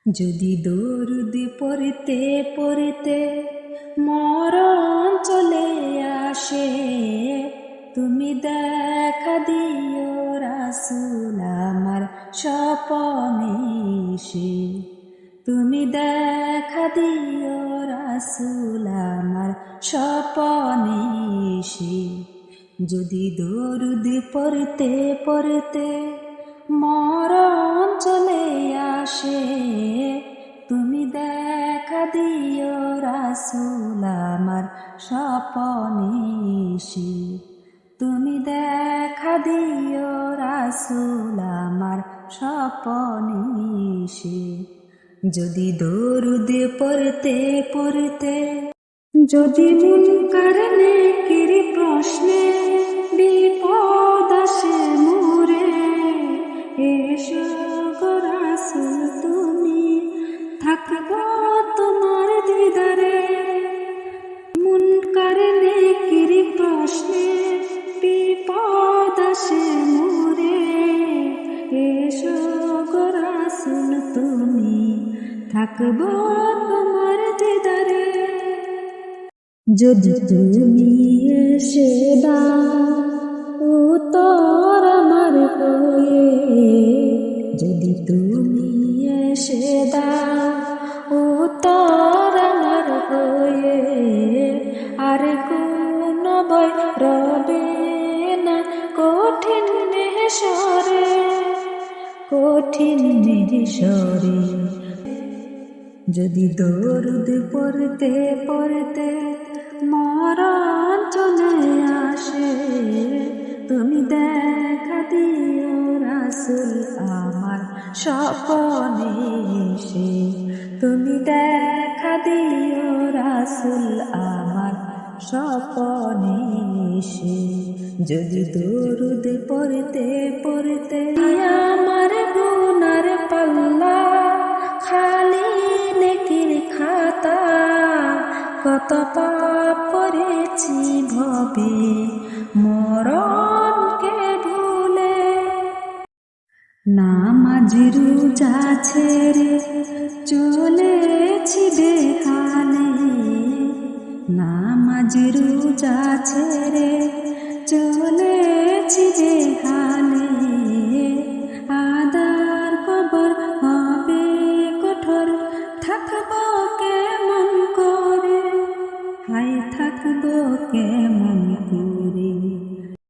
যদি দরুদ পড়তে পড়তে মরণ চলে আসে, তুমি দেখা দিও রাসূল আমার স্বপনে এসে। তুমি দেখা দিও রাসূল আমার স্বপনে এসে। যদি দরুদ পড়তে পড়তে মরণ চলে আসে, তুমি দেখা দিও রাসূল আমার স্বপনে এসে। তুমি দেখা দিও রাসূল আমার স্বপনে এসে। যদি দরুদ পড়তে পড়তে যদি মুনকার নেকির প্রশ্নে বিপদ আসে মোরে, এসো গো রাসূল তুমি থাকবো তোমার দিদারে। মুনকার নেকির প্রশ্নে বিপদ আসে মোরে, এসো গো রাসূল তুমি থাকবো তোমার দিদারে। যদি তুমি এসে দাও উত্তর আমার হয়ে, যদি তুমি এসে দাও উত্তর আমার হয়ে, আর কোন ভয় রবে না কঠিন নেশরে, কঠিন নেশরে। যদি দরুদ পড়তে পড়তে মরণ চলে আসে, তুমি দেখা দিও রাসূল আমার স্বপনে এসে। তুমি দেখা দিও রাসূল আমার স্বপনে এসে। যদি দরুদ পড়তে পড়তে আমার গুনার পাল্লা খালি নেকির খাতা, কত পাপ করেছি ভবে মরণকে ভুলে। নামাজ রোজা ছেড়ে চলেছি বেহালে, নামাজ রোজা ছেড়ে চলেছি